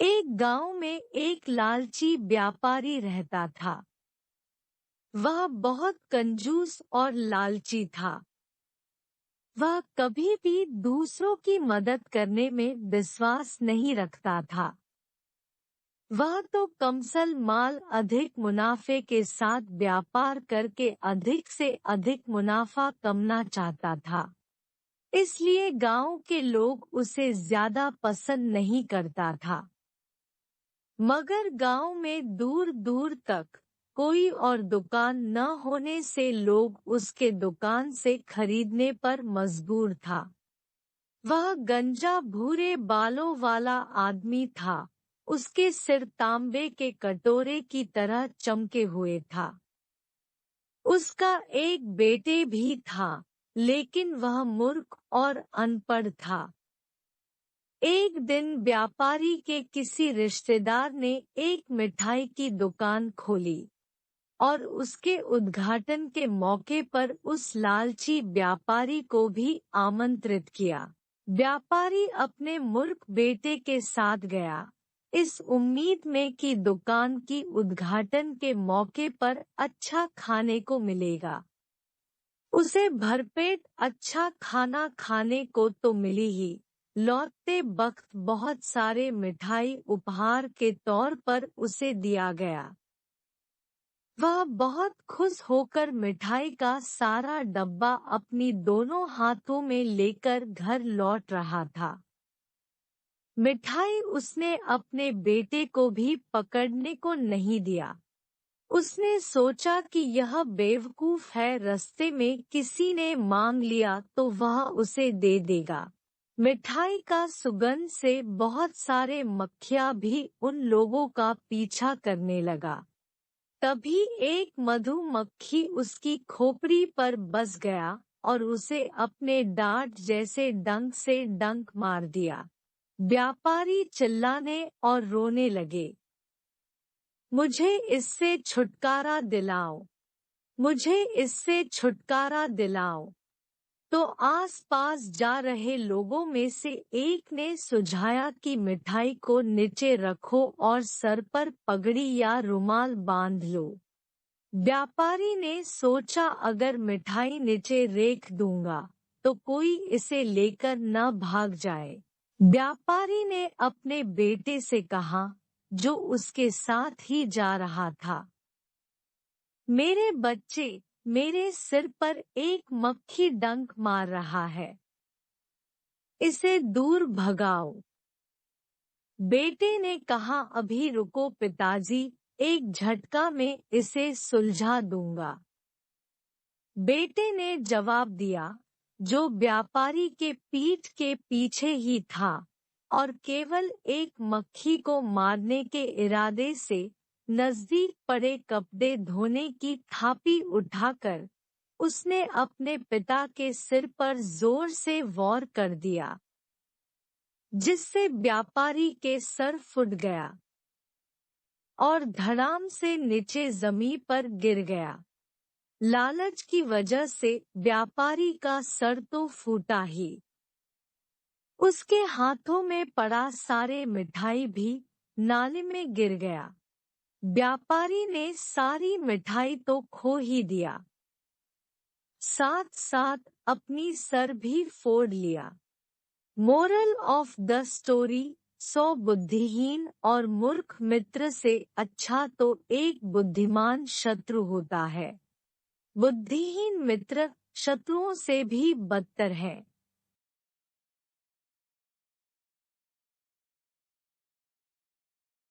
एक गांव में एक लालची व्यापारी रहता था। वह बहुत कंजूस और लालची था। वह कभी भी दूसरों की मदद करने में विश्वास नहीं रखता था। वह तो कमसल माल अधिक मुनाफे के साथ व्यापार करके अधिक से अधिक मुनाफा कमाना चाहता था। इसलिए गांव के लोग उसे ज्यादा पसंद नहीं करता था। मगर गांव में दूर दूर तक कोई और दुकान न होने से लोग उसके दुकान से खरीदने पर मजबूर था। वह गंजा भूरे बालों वाला आदमी था। उसके सिर तांबे के कटोरे की तरह चमके हुए था। उसका एक बेटे भी था, लेकिन वह मूर्ख और अनपढ़ था। एक दिन व्यापारी के किसी रिश्तेदार ने एक मिठाई की दुकान खोली और उसके उद्घाटन के मौके पर उस लालची व्यापारी को भी आमंत्रित किया। व्यापारी अपने मूर्ख बेटे के साथ गया, इस उम्मीद में कि दुकान की उद्घाटन के मौके पर अच्छा खाने को मिलेगा। उसे भरपेट अच्छा खाना खाने को तो मिली ही, लौटते वक्त बहुत सारे मिठाई उपहार के तौर पर उसे दिया गया। वह बहुत खुश होकर मिठाई का सारा डब्बा अपनी दोनों हाथों में लेकर घर लौट रहा था। मिठाई उसने अपने बेटे को भी पकड़ने को नहीं दिया। उसने सोचा कि यह बेवकूफ है, रास्ते में किसी ने मांग लिया तो वह उसे दे देगा। मिठाई का सुगंध से बहुत सारे मक्खियाँ भी उन लोगों का पीछा करने लगा। तभी एक मधुमक्खी उसकी खोपड़ी पर बस गया और उसे अपने डांट जैसे डंक से डंक मार दिया। व्यापारी चिल्लाने और रोने लगे, मुझे इससे छुटकारा दिलाओ, मुझे इससे छुटकारा दिलाओ। तो आस-पास जा रहे लोगों में से एक ने सुझाया कि मिठाई को नीचे रखो और सर पर पगड़ी या रुमाल बांध लो। व्यापारी ने सोचा, अगर मिठाई नीचे रख दूंगा तो कोई इसे लेकर न भाग जाए। व्यापारी ने अपने बेटे से कहा, जो उसके साथ ही जा रहा था, मेरे बच्चे, मेरे सिर पर एक मक्खी डंक मार रहा है, इसे दूर भगाओ। बेटे ने कहा, अभी रुको पिताजी, एक झटका में इसे सुलझा दूंगा। बेटे ने जवाब दिया, जो व्यापारी के पीठ के पीछे ही था, और केवल एक मक्खी को मारने के इरादे से नजदीक पड़े कपड़े धोने की थापी उठाकर उसने अपने पिता के सिर पर जोर से वार कर दिया, जिससे व्यापारी के सर फूट गया और धड़ाम से नीचे जमीन पर गिर गया। लालच की वजह से व्यापारी का सर तो फूटा ही, उसके हाथों में पड़ा सारे मिठाई भी नाले में गिर गया। व्यापारी ने सारी मिठाई तो खो ही दिया, साथ साथ अपनी सर भी फोड़ लिया। मोरल ऑफ द स्टोरी, 100 बुद्धिहीन और मूर्ख मित्र से अच्छा तो एक बुद्धिमान शत्रु होता है। बुद्धिहीन मित्र शत्रुओं से भी बदतर है।